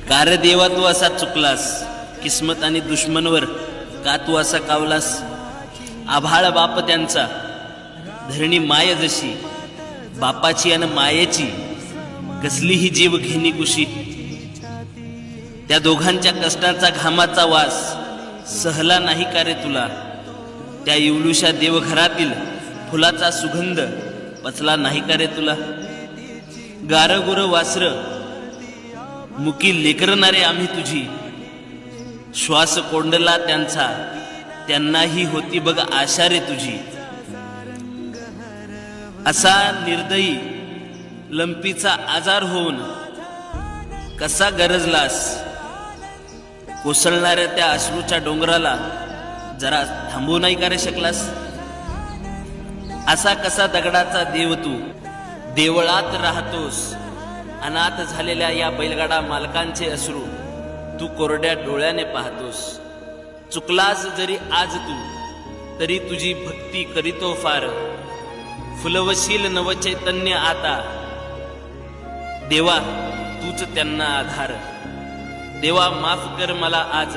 का रे देवा तू असा चुकलास, किस्मत आणि दुश्मनवर का तू असा कावलास? आभाळ बाप त्यांचा, धरणी माय जशी, बापाची अन मायेची कसली ही जीव घेणी कुशी. त्या दोघांच्या कष्टाचा घामाचा वास सहला नाही का रे तुला? त्या इवलुशा देवघरातील फुलाचा सुगंध पचला नाही का रे तुला? गारगुर वासर मुकी लेकरणारे आम्ही तुझी, श्वास कोंडला त्यांचा त्यांनाही होती बघ आशा रे तुझी. असा निर्दयी लंपीचा आजार होऊन कसा गरजलास? कोसळणाऱ्या त्या अश्रूच्या डोंगराला जरा थांबू नाही का रे शकलास? असा कसा दगडाचा देव तू देवळात राहतोस? अनाथ झालेल्या या बैलगाडा मालकांचे अश्रू तू कोरड्या डोळ्याने पाहतोस. चुकलास जरी आज तू तरी तुझी भक्ती करीतो फार, फुलवशील नवचैतन्य आता देवा तूच त्यांना आधार. देवा माफ कर मला आज